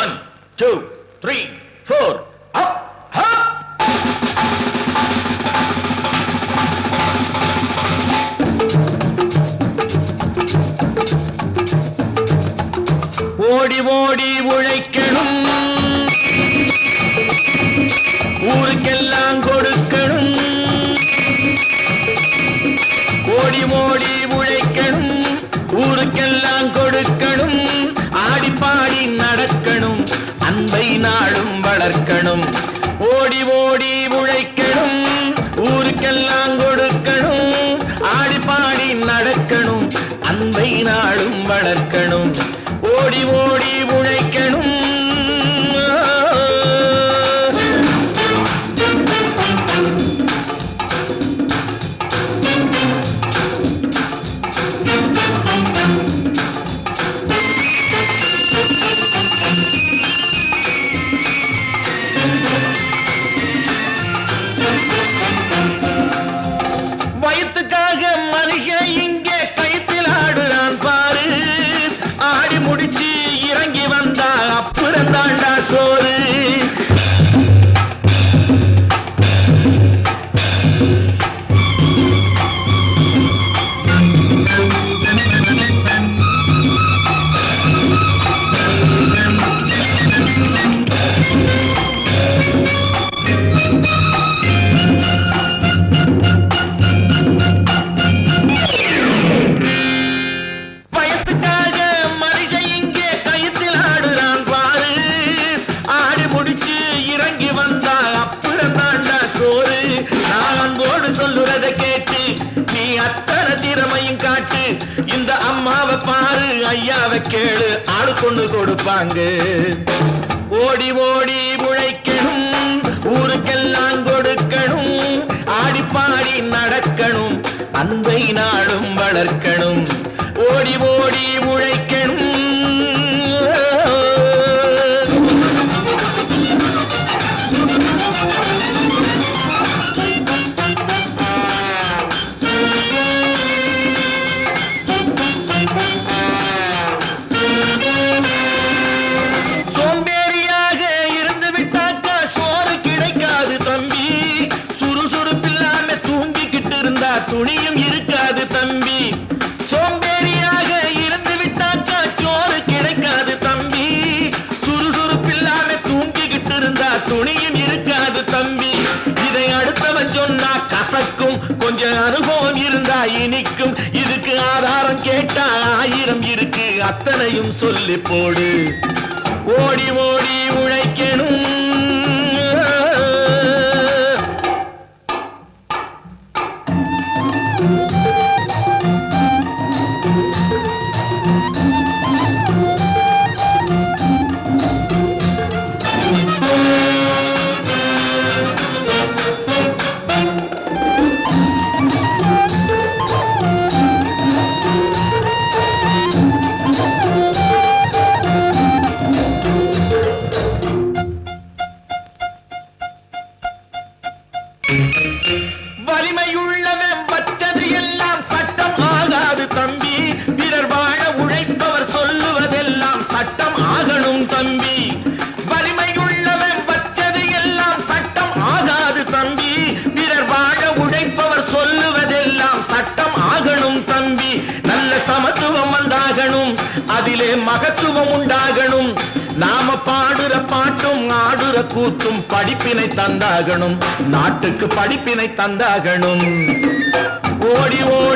1 2 3 4 up up. ஓடி ஓடி உழைக்கணும், ஊருக்கெல்லாம் கொடுக்கணும். ஓடி ஓடி உழைக்கணும், ஊருக்கெல்லாம் கொடுக்கணும். ஆடி பாடி நடக்கணும், அன்பை நாளும் வளர்க்கணும். ஓடி ஓடி உழைக்கணும், ஊருக்கெல்லாம் கொடுக்கணும். ஆடி பாடி நடக்கணும், அன்பை நாளும் வளர்க்கணும். ஓடி ஓடி உழைக்கணும். வயிற்றுக்காக மனுஷன் இங்கே கைத்தில் ஆடுறான் பாரு. ஆடி முடிச்சு இறங்கி வந்தா அப்புறம் தாண்டா சோறு. இந்த அம்மாவை பாரு, ஐயாவை கேளு, ஆளு கொண்டு கொடுப்பாங்க. ஓடி ஓடி உழைக்கணும், ஊருக்கெல்லாம் கொடுக்கணும். ஆடி பாடி நடக்கணும், அன்பை நாளும் வளர்க்கணும். ஓடி ஓடி உழைக்கணும். துணியும் இருக்காது தம்பி. சோம்பேறியாக இருந்து விட்டாக்கா சோறு கிடைக்காது தம்பி. சுறுசுறுப்பில்லாம தூங்கிக்கிட்டு இருந்தா துணியும் இருக்காது தம்பி. இதை அடுத்தவன் சொன்னா கசக்கும், கொஞ்சம் அனுபவம் இருந்தா இனிக்கும். இதுக்கு ஆதாரம் கேட்டா 1000 இருக்கு, அத்தனையும் சொல்லி போடு. ஓடி ஓடி உழைக்கணும். வலிமையுள்ளவன் வச்சது எல்லாம் சட்டம் ஆகாது தம்பி. பிறர் வாழ உழைப்பவர் சொல்லுவதெல்லாம் சட்டம் ஆகணும் தம்பி. வலிமையுள்ளவன் வச்சது எல்லாம் சட்டம் ஆகாது தம்பி. பிறர் வாழ உழைப்பவர் சொல்லுவதெல்லாம் சட்டம் ஆகணும் தம்பி. நல்ல சமத்துவம் வந்தாகணும், அதிலே மகத்துவம் உண்டாகணும். நாம பாடுற பாட்டும் ஆடுற கூத்தும் படிப்பினை தந்தாகணும், நாட்டுக்கு படிப்பினை தந்தாகணும். ஓடி ஓடி